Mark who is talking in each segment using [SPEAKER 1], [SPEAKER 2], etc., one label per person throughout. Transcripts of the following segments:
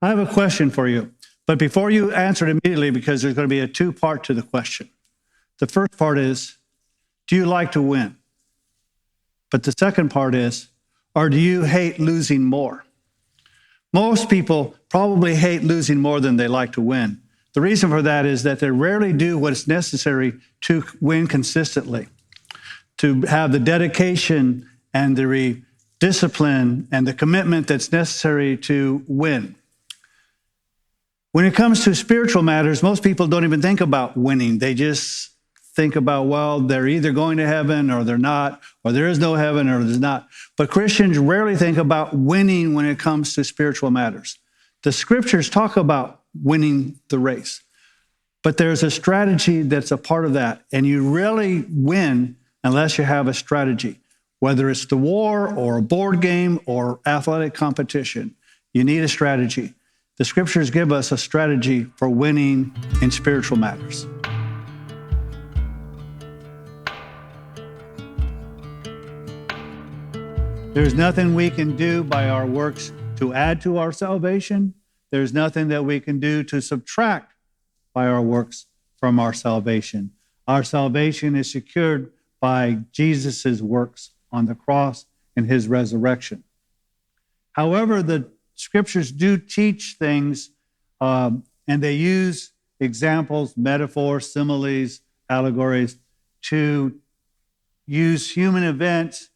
[SPEAKER 1] I have a question for you. But before you answer it immediately, because there's going to be a two-part to the question. The first part is, do you like to win? But the second part is, or do you hate losing more? Most people probably hate losing more than they like to win. The reason for that is that they rarely do what is necessary to win consistently, to have the dedication and the discipline and the commitment that's necessary to win. When it comes to spiritual matters, most people don't even think about winning. They just think about, well, they're either going to heaven or they're not, or there is no heaven or there's not. But Christians rarely think about winning when it comes to spiritual matters. The scriptures talk about winning the race, but there's a strategy that's a part of that. And you rarely win unless you have a strategy, whether it's the war or a board game or athletic competition. You need a strategy. The scriptures give us a strategy for winning in spiritual matters. There's nothing we can do by our works to add to our salvation. There's nothing that we can do to subtract by our works from our salvation. Our salvation is secured by Jesus' works on the cross and his resurrection. However, the scriptures do teach things, and they use examples, metaphors, similes, allegories, to use human events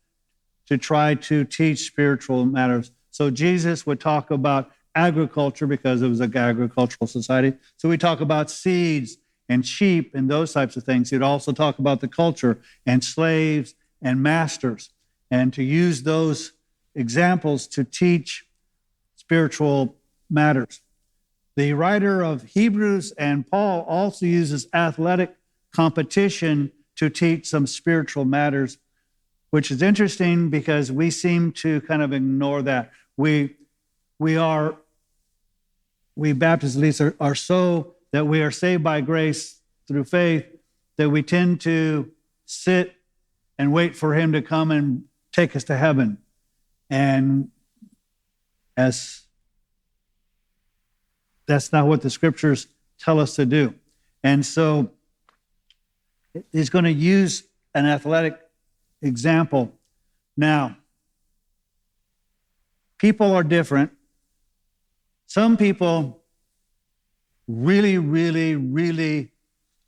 [SPEAKER 1] to try to teach spiritual matters. So Jesus would talk about agriculture because it was an agricultural society. So we talk about seeds and sheep and those types of things. He'd also talk about the culture and slaves and masters, and to use those examples to teach spiritual matters. The writer of Hebrews and Paul also uses athletic competition to teach some spiritual matters, which is interesting because we seem to kind of ignore that. We Baptists at least are so that we are saved by grace through faith that we tend to sit and wait for him to come and take us to heaven. And as that's not what the scriptures tell us to do. And so he's going to use an athletic example. Now, people are different. Some people really, really, really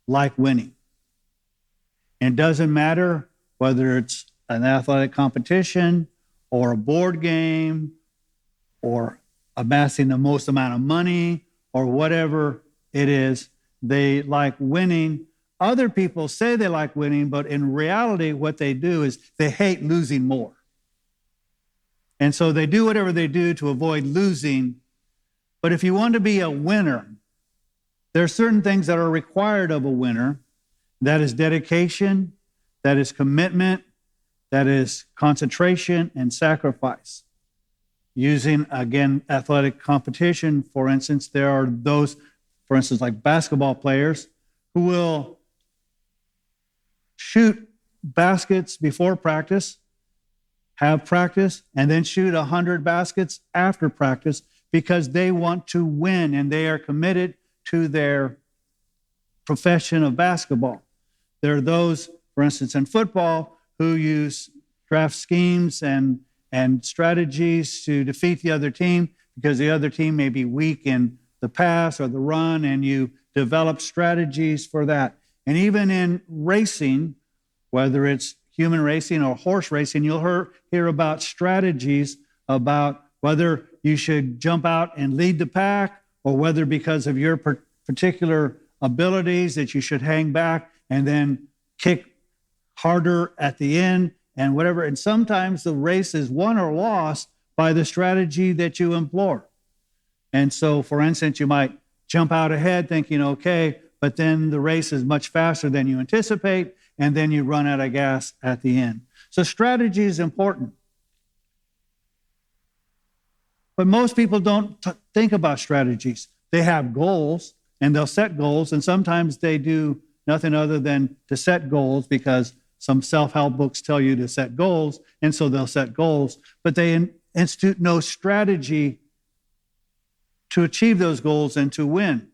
[SPEAKER 1] like winning. And it doesn't matter whether it's an athletic competition or a board game or amassing the most amount of money or whatever it is. They like winning. Other people say they like winning, but in reality, what they do is they hate losing more. And so they do whatever they do to avoid losing. But if you want to be a winner, there are certain things that are required of a winner. That is dedication, that is commitment, that is concentration and sacrifice. Using, again, athletic competition, for instance, there are those, for instance, like basketball players who will shoot baskets before practice, have practice, and then shoot 100 baskets after practice because they want to win and they are committed to their profession of basketball. There are those, for instance, in football who use draft schemes and strategies to defeat the other team because the other team may be weak in the pass or the run, and you develop strategies for that. And even in racing, whether it's human racing or horse racing, you'll hear about strategies about whether you should jump out and lead the pack or whether because of your particular abilities that you should hang back and then kick harder at the end and whatever. And sometimes the race is won or lost by the strategy that you employ. And so, for instance, you might jump out ahead thinking, okay, but then the race is much faster than you anticipate, and then you run out of gas at the end. So strategy is important. But most people don't think about strategies. They have goals, and they'll set goals, and sometimes they do nothing other than to set goals because some self-help books tell you to set goals, and so they'll set goals, but they institute no strategy to achieve those goals and to win.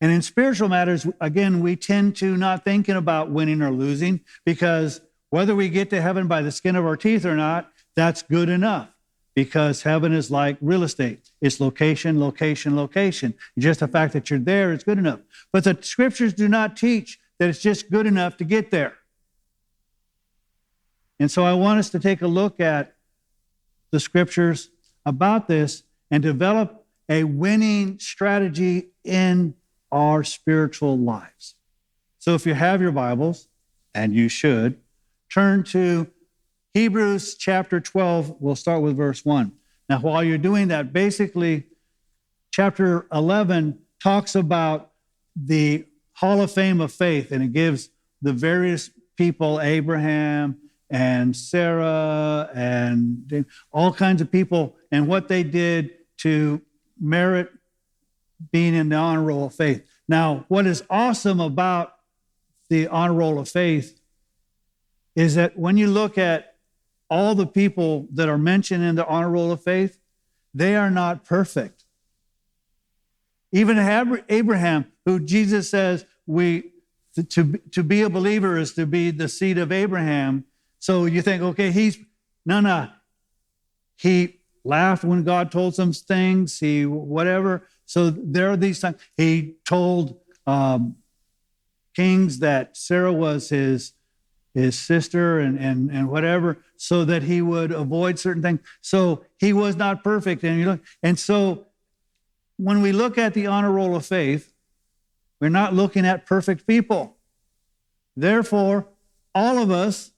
[SPEAKER 1] And in spiritual matters, again, we tend to not thinking about winning or losing, because whether we get to heaven by the skin of our teeth or not, that's good enough, because heaven is like real estate. It's location, location, location. Just the fact that you're there is good enough. But the scriptures do not teach that it's just good enough to get there. And so I want us to take a look at the scriptures about this and develop a winning strategy in our spiritual lives. So if you have your Bibles, and you should, turn to Hebrews chapter 12. We'll start with verse 1. Now, while you're doing that, basically, chapter 11 talks about the Hall of Fame of faith, and it gives the various people, Abraham and Sarah and all kinds of people, and what they did to merit being in the honor roll of faith. Now, what is awesome about the honor roll of faith is that when you look at all the people that are mentioned in the honor roll of faith, they are not perfect. Even Abraham, who Jesus says to be a believer is to be the seed of Abraham. So you think, okay, he laughed when God told some things, he whatever. So there are these times. He told kings that Sarah was his sister and whatever, so that he would avoid certain things. So he was not perfect. And so when we look at the honor roll of faith, we're not looking at perfect people. Therefore, all of us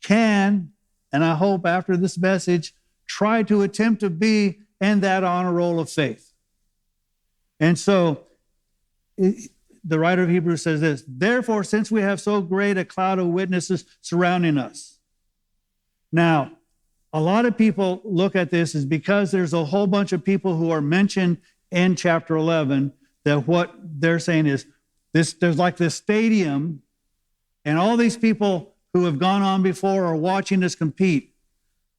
[SPEAKER 1] can, and I hope after this message, try to attempt to be in that honor roll of faith. And so the writer of Hebrews says this: therefore, since we have so great a cloud of witnesses surrounding us. Now, a lot of people look at this as because there's a whole bunch of people who are mentioned in chapter 11, that what they're saying is there's like this stadium, and all these people who have gone on before are watching us compete.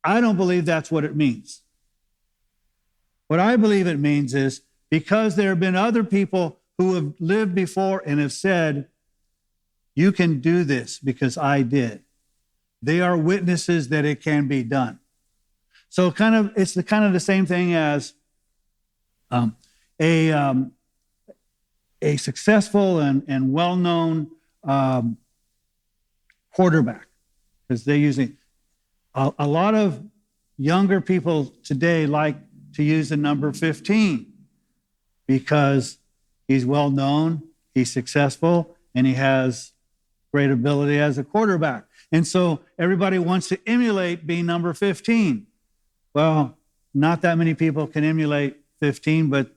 [SPEAKER 1] I don't believe that's what it means. What I believe it means is because there have been other people who have lived before and have said, you can do this because I did. They are witnesses that it can be done. So it's the same thing as a successful and well-known quarterback, because they usually, a lot of younger people today like to use the number 15 because he's well-known, he's successful, and he has great ability as a quarterback. And so everybody wants to emulate being number 15. Well, not that many people can emulate 15, but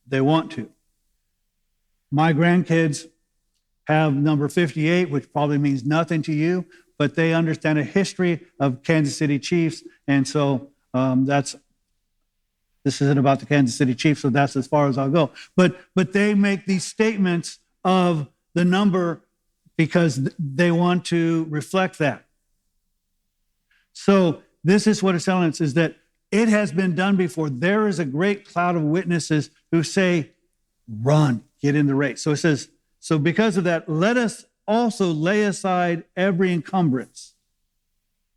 [SPEAKER 1] they want to. My grandkids have number 58, which probably means nothing to you, but they understand a history of Kansas City Chiefs. And so this isn't about the Kansas City Chiefs, so that's as far as I'll go. But they make these statements of the number because they want to reflect that. So this is what it's telling us, is that it has been done before. There is a great cloud of witnesses who say, run, get in the race. So it says, so because of that, let us also lay aside every encumbrance.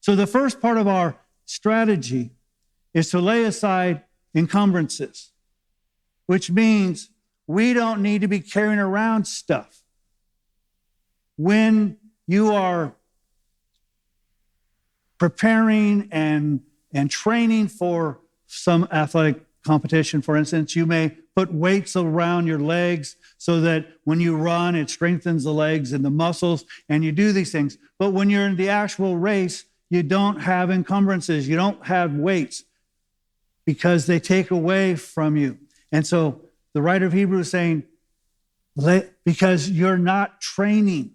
[SPEAKER 1] So the first part of our strategy is to lay aside encumbrances, which means we don't need to be carrying around stuff. When you are preparing and training for some athletic competition, for instance, you may put weights around your legs so that when you run, it strengthens the legs and the muscles, and you do these things. But when you're in the actual race, you don't have encumbrances, you don't have weights, because they take away from you. And so the writer of Hebrews is saying, because you're not training.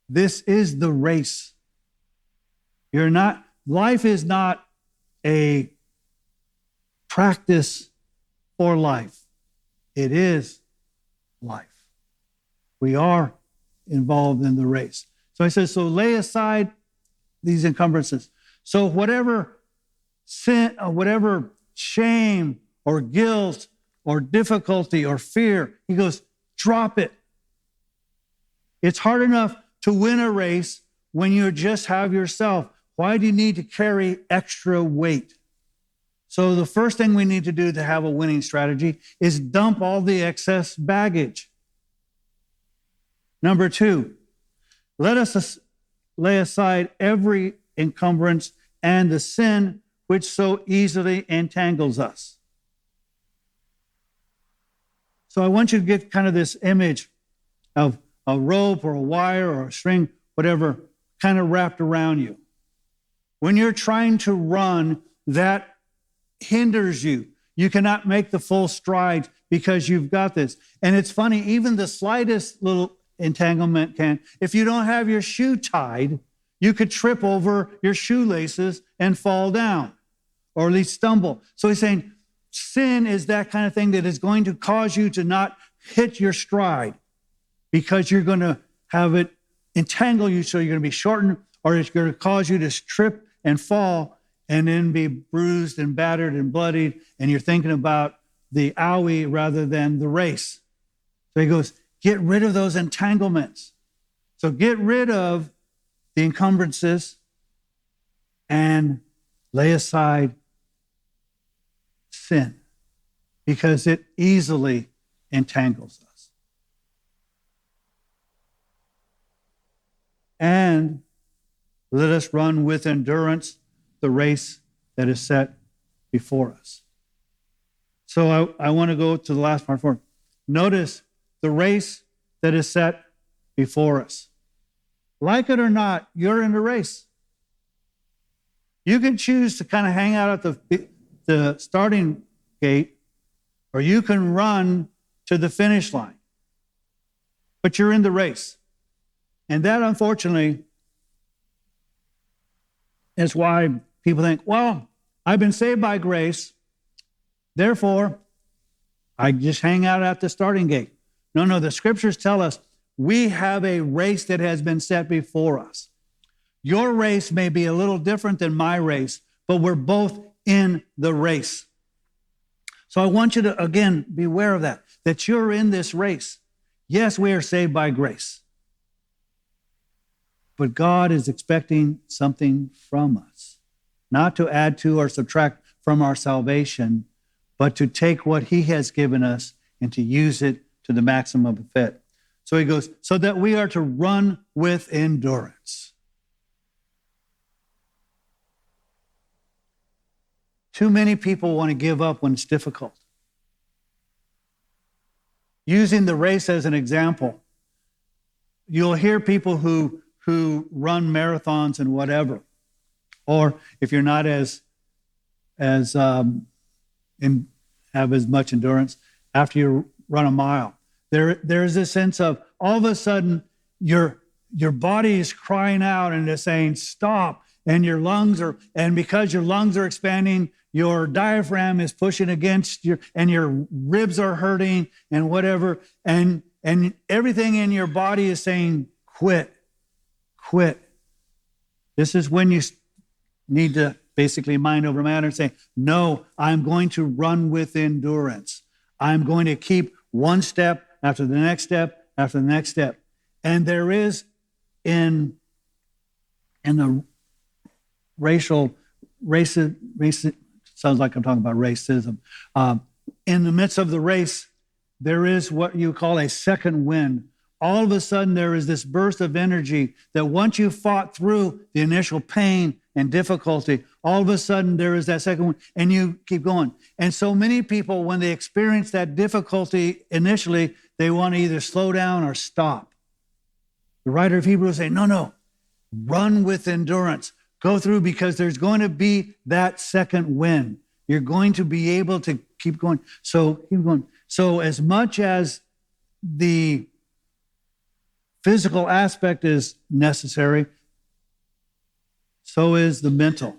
[SPEAKER 1] This is the race. Life is not a practice for life. It is life. We are involved in the race. So he says, so lay aside these encumbrances. So whatever sin, or whatever shame, or guilt or difficulty or fear. He goes, drop it. It's hard enough to win a race when you just have yourself. Why do you need to carry extra weight? So the first thing we need to do to have a winning strategy is dump all the excess baggage. Number 2, let us lay aside every encumbrance and the sin which so easily entangles us. So I want you to get kind of this image of a rope or a wire or a string, whatever, kind of wrapped around you. When you're trying to run, that hinders you. You cannot make the full stride because you've got this. And it's funny, even the slightest little entanglement can. If you don't have your shoe tied, you could trip over your shoelaces and fall down, or at least stumble. So he's saying sin is that kind of thing that is going to cause you to not hit your stride because you're going to have it entangle you, so you're going to be shortened, or it's going to cause you to trip and fall and then be bruised and battered and bloodied, and you're thinking about the owie rather than the race. So he goes, get rid of those entanglements. So get rid of the encumbrances and lay aside sin, because it easily entangles us. And let us run with endurance the race that is set before us. So I want to go to the last part for it. Notice the race that is set before us. Like it or not, you're in the race. You can choose to kind of hang out at the starting gate, or you can run to the finish line. But you're in the race. And that, unfortunately, is why people think, well, I've been saved by grace, therefore, I just hang out at the starting gate. No, the scriptures tell us we have a race that has been set before us. Your race may be a little different than my race, but we're both in the race. So I want you to, again, be aware of that you're in this race. Yes, we are saved by grace, but God is expecting something from us, not to add to or subtract from our salvation, but to take what he has given us and to use it to the maximum effect. So he goes, so that we are to run with endurance. Too many people want to give up when it's difficult. Using the race as an example, you'll hear people who run marathons and whatever, or if you're not have as much endurance, after you run a mile, there's this sense of all of a sudden your body is crying out and it's saying stop, and because your lungs are expanding, your diaphragm is pushing against and your ribs are hurting and whatever, and everything in your body is saying quit. This is when you need to basically mind over matter and say, no, I'm going to run with endurance. I'm going to keep one step after the next step after the next step. And there is in the racism, sounds like I'm talking about racism. In the midst of the race, there is what you call a second wind. All of a sudden, there is this burst of energy that once you fought through the initial pain and difficulty, all of a sudden there is that second one, and you keep going. And so many people, when they experience that difficulty initially, they want to either slow down or stop. The writer of Hebrews say, no, run with endurance. Go through, because there's going to be that second wind. You're going to be able to keep going. So keep going. So as much as the physical aspect is necessary, so is the mental.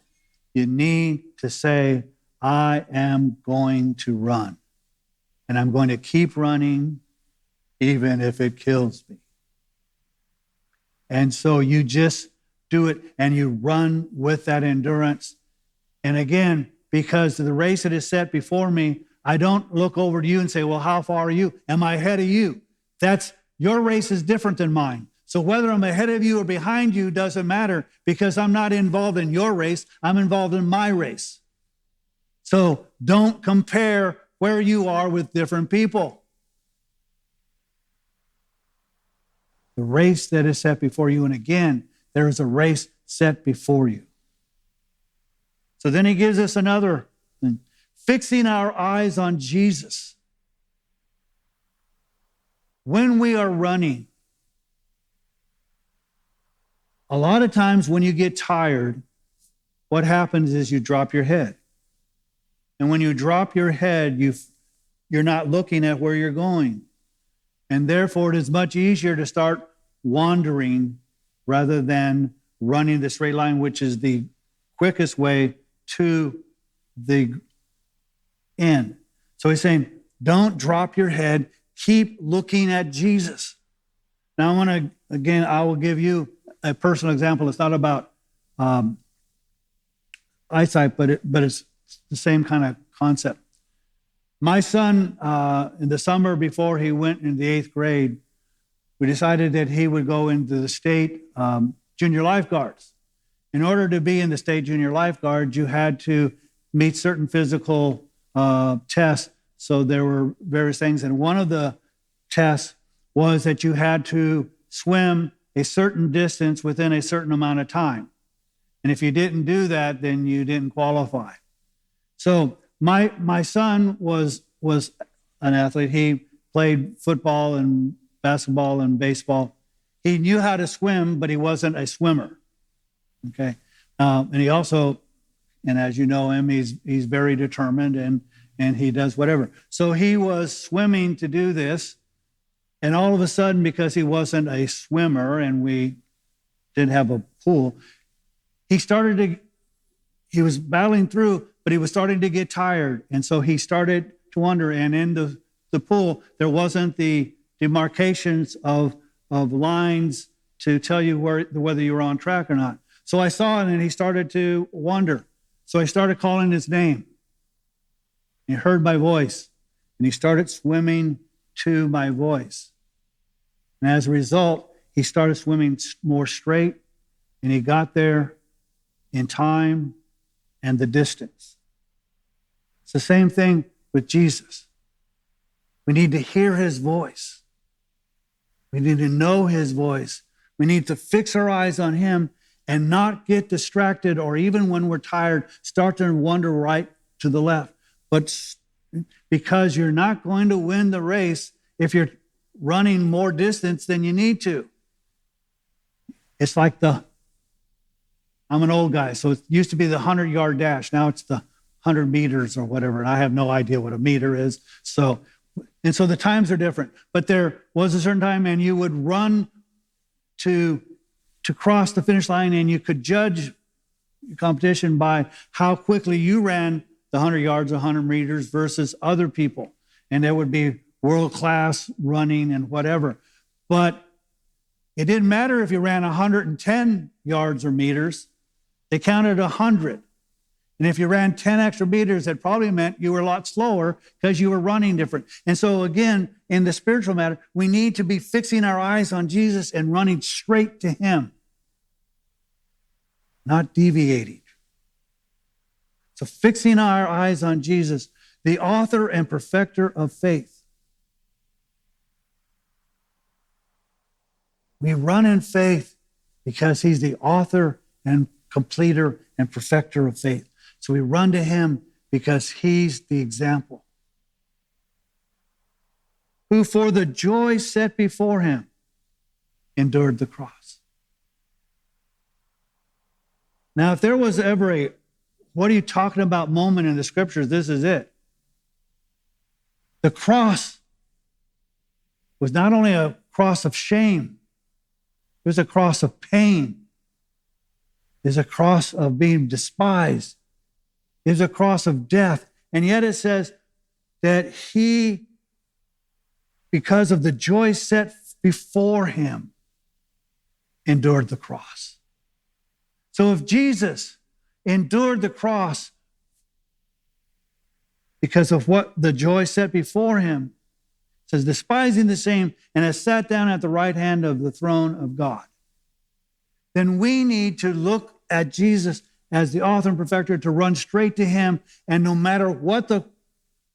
[SPEAKER 1] You need to say, I am going to run, and I'm going to keep running even if it kills me. And so you just do it, and you run with that endurance. And again, because the race that is set before me, I don't look over to you and say, well, how far are you? Am I ahead of you? Your race is different than mine. So whether I'm ahead of you or behind you doesn't matter, because I'm not involved in your race. I'm involved in my race. So don't compare where you are with different people. The race that is set before you, and again, there is a race set before you. So then he gives us another thing. Fixing our eyes on Jesus. When we are running, a lot of times when you get tired, what happens is you drop your head. And when you drop your head, you're not looking at where you're going. And therefore, it is much easier to start wandering rather than running the straight line, which is the quickest way to the end. So he's saying, don't drop your head. Keep looking at Jesus. Now, I will give you a personal example. It's not about eyesight, but it's the same kind of concept. My son, in the summer before he went into the 8th grade, we decided that he would go into the state junior lifeguards. In order to be in the state junior lifeguards, you had to meet certain physical tests. So there were various things. And one of the tests was that you had to swim a certain distance within a certain amount of time. And if you didn't do that, then you didn't qualify. So my son was an athlete. He played football and basketball and baseball. He knew how to swim, but he wasn't a swimmer. Okay. And he also, and as you know him, he's very determined and he does whatever. So he was swimming to do this. And all of a sudden, because he wasn't a swimmer and we didn't have a pool, he was battling through, but he was starting to get tired. And so he started to wonder. And in the pool, there wasn't the demarcations of lines to tell you whether you were on track or not. So I saw it and he started to wonder. So I started calling his name. He heard my voice and he started swimming to my voice. And as a result, he started swimming more straight and he got there in time and the distance. It's the same thing with Jesus. We need to hear his voice. We need to know his voice. We need to fix our eyes on him and not get distracted, or even when we're tired, start to wander right to the left. But because you're not going to win the race if you're running more distance than you need to. It's like I'm an old guy, so it used to be the 100-yard dash. Now it's the 100 meters or whatever, and I have no idea what a meter is. So the times are different. But there was a certain time, and you would run to cross the finish line, and you could judge your competition by how quickly you ran the 100 yards, 100 meters versus other people. And there would be world-class running and whatever. But it didn't matter if you ran 110 yards or meters. They counted 100. And if you ran 10 extra meters, that probably meant you were a lot slower because you were running different. And so again, in the spiritual matter, we need to be fixing our eyes on Jesus and running straight to him, not deviating. So fixing our eyes on Jesus, the author and perfecter of faith. We run in faith because he's the author and completer and perfecter of faith. So we run to him because he's the example. Who for the joy set before him endured the cross. Now, if there was ever a what are you talking about moment in the scriptures, this is it. The cross was not only a cross of shame, it was a cross of pain. It was a cross of being despised. It was a cross of death. And yet it says that he, because of the joy set before him, endured the cross. So if Jesus endured the cross, because of what the joy set before him. It says, despising the shame, and has sat down at the right hand of the throne of God. Then we need to look at Jesus as the author and perfecter, to run straight to him. And no matter what the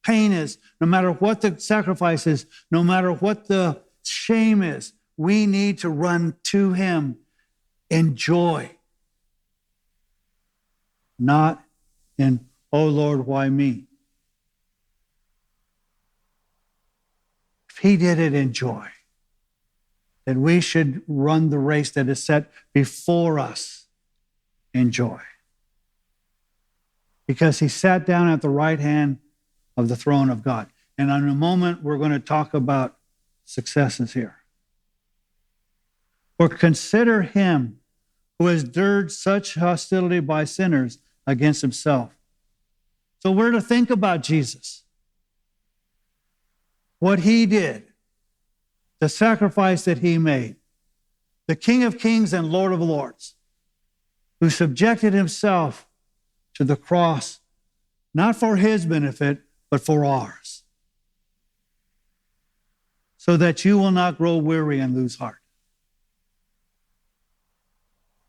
[SPEAKER 1] pain is, no matter what the sacrifice is, no matter what the shame is, we need to run to him in joy. Not in, oh Lord, why me? If he did it in joy, then we should run the race that is set before us in joy. Because he sat down at the right hand of the throne of God. And in a moment, we're going to talk about successes here. For consider him who has endured such hostility by sinners against himself. So we're to think about Jesus, what he did, the sacrifice that he made, the King of Kings and Lord of Lords, who subjected himself to the cross, not for his benefit, but for ours, so that you will not grow weary and lose heart.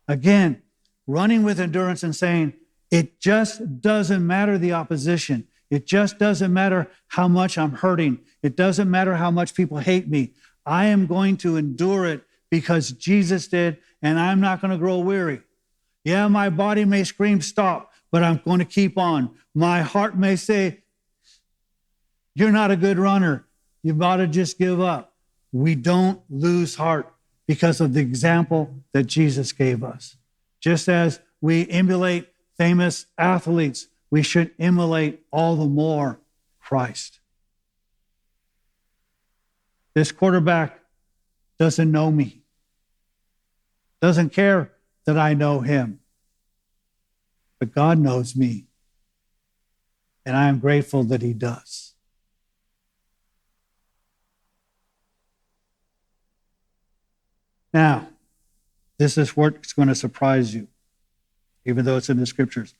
[SPEAKER 1] Again, running with endurance and saying, it just doesn't matter the opposition. It just doesn't matter how much I'm hurting. It doesn't matter how much people hate me. I am going to endure it because Jesus did, and I'm not going to grow weary. Yeah, my body may scream stop, but I'm going to keep on. My heart may say, you're not a good runner. You ought to just give up. We don't lose heart because of the example that Jesus gave us. Just as we emulate famous athletes, we should emulate all the more Christ. This quarterback doesn't know me, doesn't care that I know him. But God knows me, and I am grateful that he does. Now, this is what's going to surprise you, even though it's in the scriptures.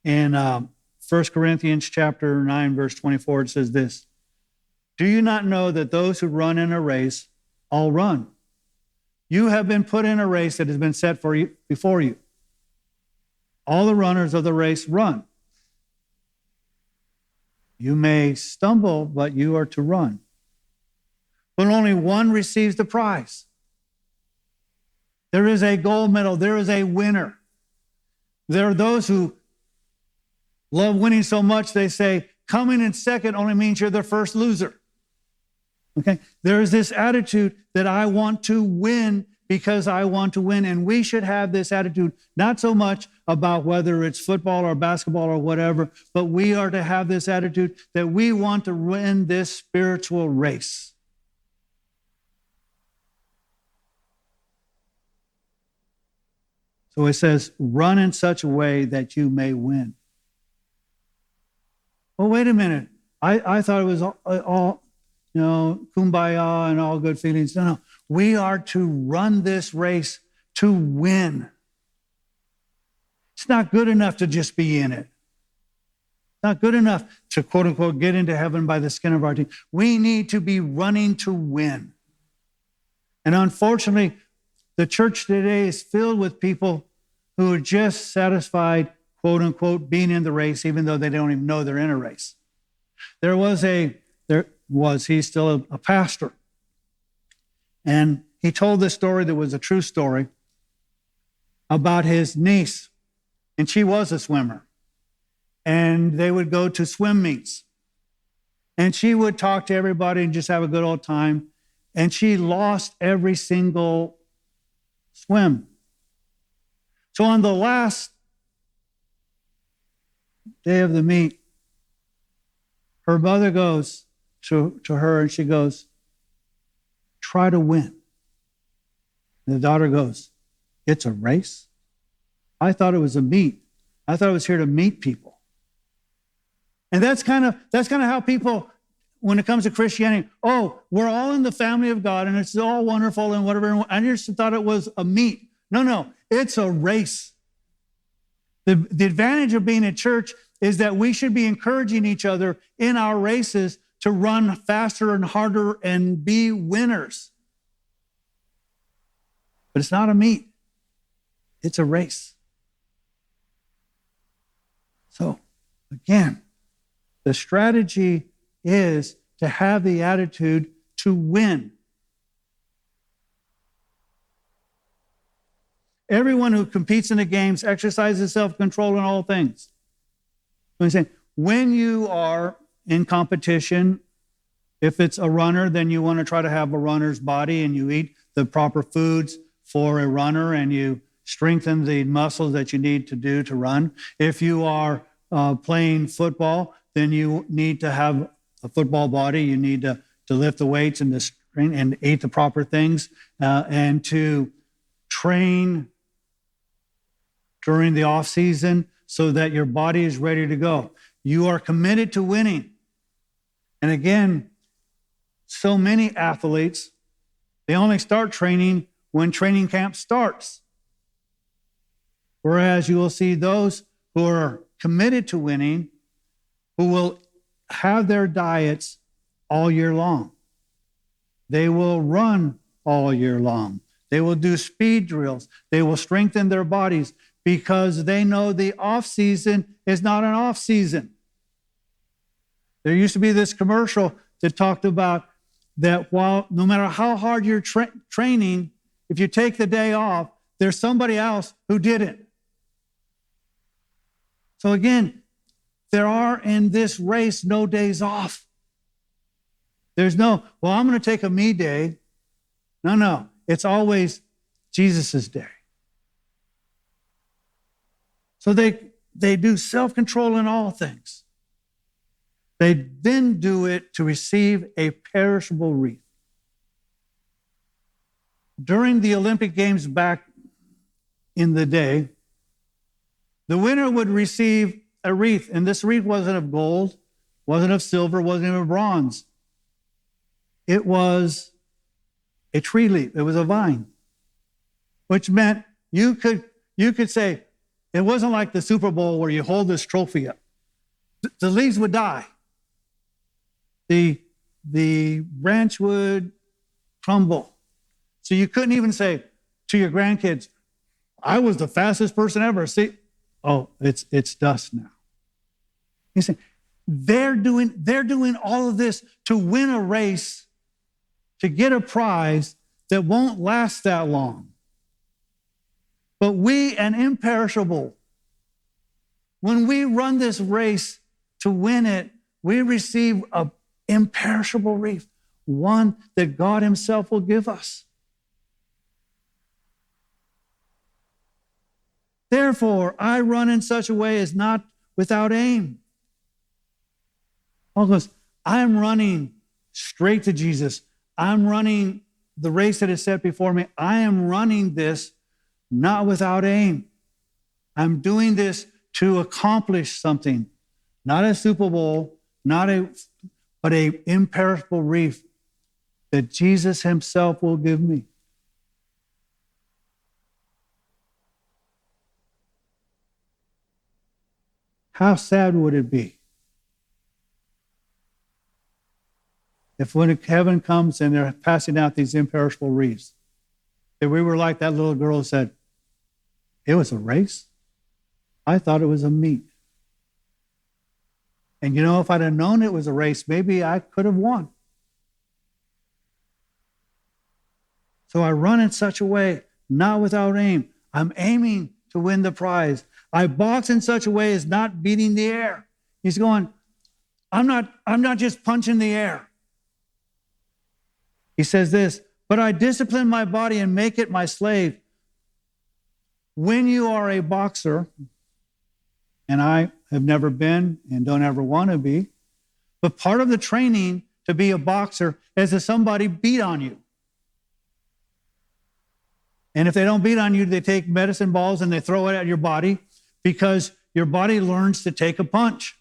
[SPEAKER 1] In 1 Corinthians chapter 9, verse 24, it says this, do you not know that those who run in a race all run? You have been put in a race that has been set for you before you. All the runners of the race run. You may stumble, but you are to run. But only one receives the prize. There is a gold medal. There is a winner. There are those who love winning so much, they say, coming in second only means you're the first loser. Okay? There is this attitude that I want to win because I want to win. And we should have this attitude, not so much about whether it's football or basketball or whatever, but we are to have this attitude that we want to win this spiritual race. So it says, run in such a way that you may win. Well, wait a minute. I thought it was all kumbaya and all good feelings. No. We are to run this race to win. It's not good enough to just be in it. It's not good enough to, quote unquote, get into heaven by the skin of our teeth. We need to be running to win. And unfortunately, the church today is filled with people who are just satisfied, quote unquote, being in the race, even though they don't even know they're in a race. He's still a pastor. And he told this story that was a true story about his niece. And she was a swimmer. And they would go to swim meets. And she would talk to everybody and just have a good old time. And she lost every single swim. So on the last day of the meet, her mother goes to her and she goes, try to win. And the daughter goes, it's a race? I thought it was a meet. I thought I was here to meet people. And that's kind of how people, when it comes to Christianity, oh, we're all in the family of God and it's all wonderful and whatever. I just thought it was a meet. No, it's a race. The advantage of being in church is that we should be encouraging each other in our races to run faster and harder and be winners. But it's not a meet. It's a race. So, again, the strategy is to have the attitude to win. Everyone who competes in the games exercises self-control in all things. So he's saying, when you are in competition, if it's a runner, then you want to try to have a runner's body and you eat the proper foods for a runner and you strengthen the muscles that you need to do to run. If you are playing football, then you need to have a football body. You need to lift the weights and and eat the proper things and to train during the off season so that your body is ready to go. You are committed to winning. And again, so many athletes, they only start training when training camp starts. Whereas you will see those who are committed to winning, who will have their diets all year long. They will run all year long. They will do speed drills. They will strengthen their bodies because they know the off season is not an off season. There used to be this commercial that talked about that while no matter how hard you're training, if you take the day off, there's somebody else who didn't. So again, there are in this race no days off. There's no, well, I'm going to take a me day. No. It's always Jesus' day. So they do self-control in all things. They then do it to receive a perishable wreath. During the Olympic Games back in the day, the winner would receive a wreath, and this wreath wasn't of gold, wasn't of silver, wasn't even of bronze. It was a tree leaf. It was a vine, which meant you could say, it wasn't like the Super Bowl where you hold this trophy up. The leaves would die. The branch would crumble. So you couldn't even say to your grandkids, I was the fastest person ever. See, oh, it's dust now. You see, they're doing all of this to win a race, to get a prize that won't last that long. But we, an imperishable, when we run this race to win it, we receive an imperishable wreath, one that God Himself will give us. Therefore, I run in such a way as not without aim. Paul goes, I'm running straight to Jesus. I'm running the race that is set before me. I am running this not without aim. I'm doing this to accomplish something, not a Super Bowl, but an imperishable wreath that Jesus Himself will give me. How sad would it be if when heaven comes and they're passing out these imperishable wreaths, if we were like that little girl who said, it was a race? I thought it was a meet. And if I'd have known it was a race, maybe I could have won. So I run in such a way, not without aim. I'm aiming to win the prize. I box in such a way as not beating the air. He's going, I'm not just punching the air. He says this, but I discipline my body and make it my slave. When you are a boxer, and I have never been and don't ever want to be, but part of the training to be a boxer is that somebody beat on you. And if they don't beat on you, they take medicine balls and they throw it at your body because your body learns to take a punch.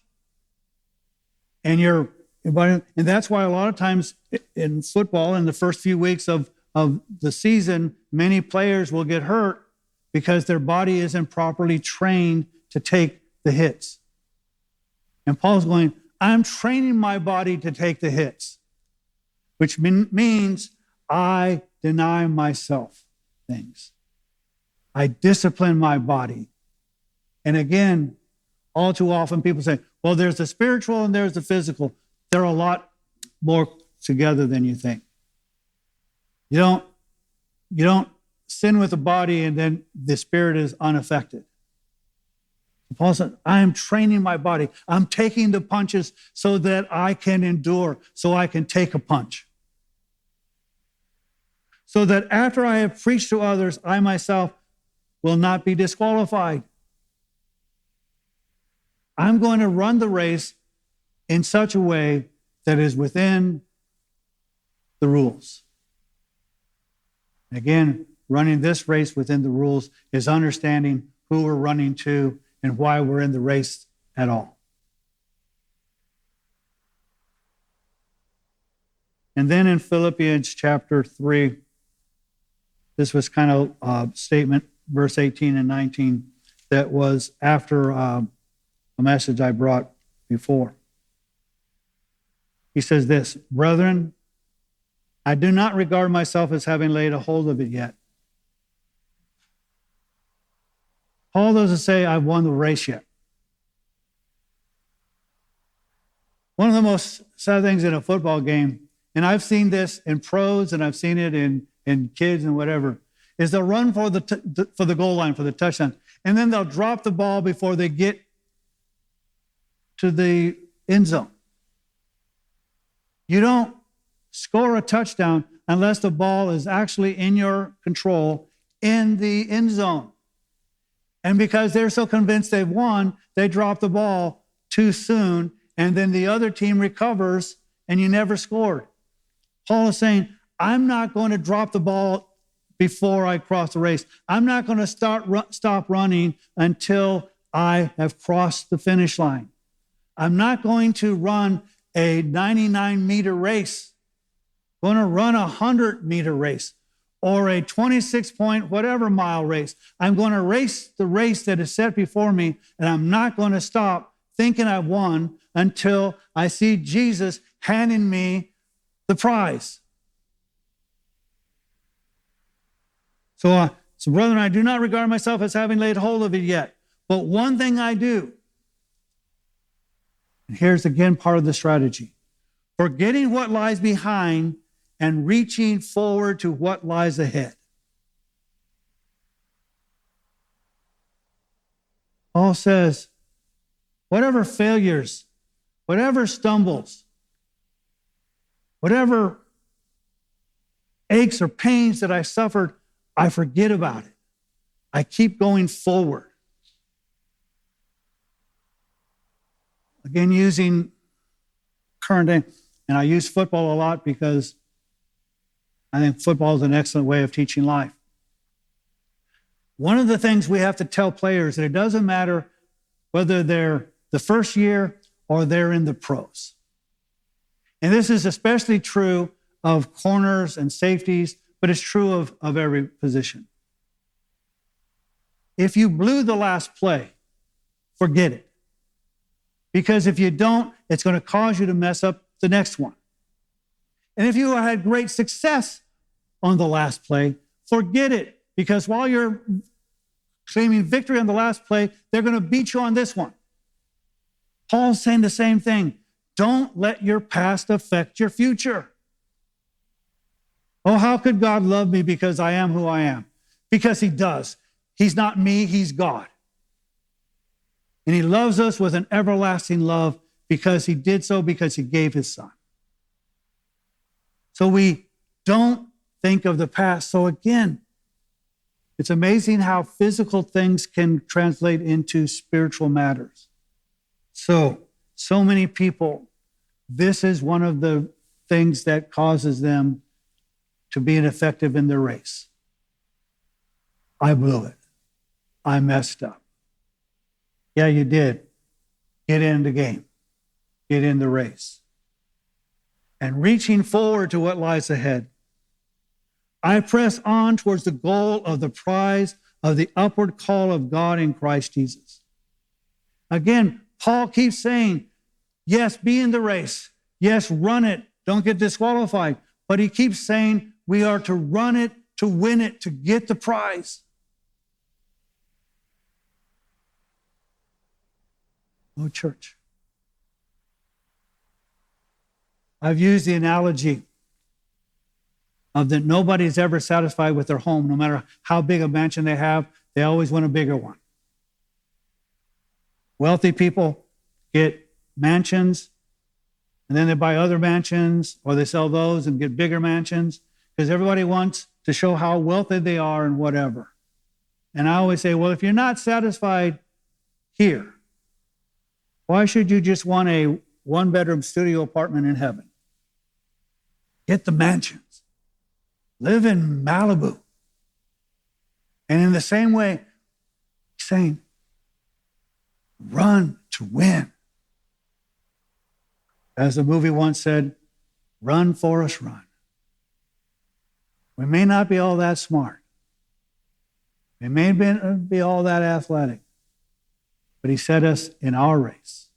[SPEAKER 1] And your body, and that's why a lot of times in football, in the first few weeks of the season, many players will get hurt because their body isn't properly trained to take the hits. And Paul's going, I'm training my body to take the hits, which means I deny myself things. I discipline my body. And again, all too often people say, well, there's the spiritual and there's the physical. They're a lot more together than you think. You don't sin with the body and then the spirit is unaffected. Paul said, I am training my body. I'm taking the punches so that I can endure, so I can take a punch. So that after I have preached to others, I myself will not be disqualified. I'm going to run the race in such a way that is within the rules. Again, running this race within the rules is understanding who we're running to and why we're in the race at all. And then in Philippians chapter 3, this was kind of a statement, verse 18 and 19, that was after a message I brought before. He says this, brethren, I do not regard myself as having laid a hold of it yet. Paul doesn't say I've won the race yet. One of the most sad things in a football game, and I've seen this in pros and I've seen it in kids and whatever, is they'll run for the goal line, for the touchdown, and then they'll drop the ball before they get to the end zone. You don't score a touchdown unless the ball is actually in your control in the end zone. And because they're so convinced they've won, they drop the ball too soon, and then the other team recovers, and you never scored. Paul is saying, I'm not going to drop the ball before I cross the race. I'm not going to stop running until I have crossed the finish line. I'm not going to run a 99-meter race. I'm going to run a 100-meter race or a 26-point-whatever mile race. I'm going to race the race that is set before me, and I'm not going to stop thinking I've won until I see Jesus handing me the prize. So brethren, I do not regard myself as having laid hold of it yet. But one thing I do, and here's again part of the strategy, forgetting what lies behind and reaching forward to what lies ahead. Paul says, whatever failures, whatever stumbles, whatever aches or pains that I suffered, I forget about it. I keep going forward. Again, using current day, and I use football a lot because I think football is an excellent way of teaching life. One of the things we have to tell players that it doesn't matter whether they're the first year or they're in the pros. And this is especially true of corners and safeties, but it's true of every position. If you blew the last play, forget it. Because if you don't, it's going to cause you to mess up the next one. And if you had great success on the last play, forget it. Because while you're claiming victory on the last play, they're going to beat you on this one. Paul's saying the same thing. Don't let your past affect your future. Oh, how could God love me because I am who I am? Because he does. He's not me, he's God. And he loves us with an everlasting love because he did so because he gave his son. So we don't think of the past. So again, it's amazing how physical things can translate into spiritual matters. So many people, this is one of the things that causes them to be ineffective in their race. I blew it. I messed up. Yeah, you did. Get in the game. Get in the race. And reaching forward to what lies ahead, I press on towards the goal of the prize of the upward call of God in Christ Jesus. Again, Paul keeps saying, Yes, be in the race. Yes, run it. Don't get disqualified. But he keeps saying we are to run it, to win it, to get the prize. Oh, church. I've used the analogy of that nobody's ever satisfied with their home. No matter how big a mansion they have, they always want a bigger one. Wealthy people get mansions, and then they buy other mansions, or they sell those and get bigger mansions, because everybody wants to show how wealthy they are and whatever. And I always say, well, if you're not satisfied here, why should you just want a one-bedroom studio apartment in heaven? Get the mansions. Live in Malibu. And in the same way, he's saying, run to win. As the movie once said, run, Forrest, run. We may not be all that smart. We may be all that athletic. But he set us in our race.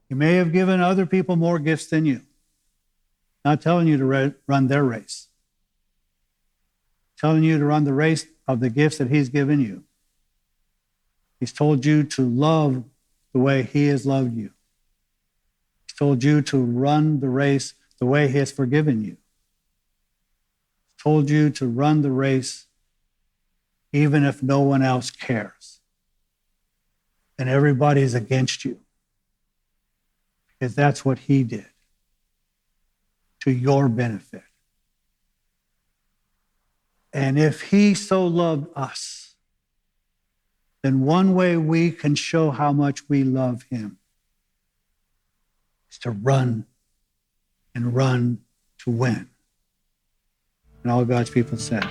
[SPEAKER 1] He may have given other people more gifts than you. Not telling you to run their race. Telling you to run the race of the gifts that he's given you. He's told you to love the way he has loved you. He's told you to run the race the way he has forgiven you. He's told you to run the race even if no one else cares. And everybody's against you. Because that's what he did. To your benefit. And if he so loved us, then one way we can show how much we love him is to run and run to win. And all God's people said.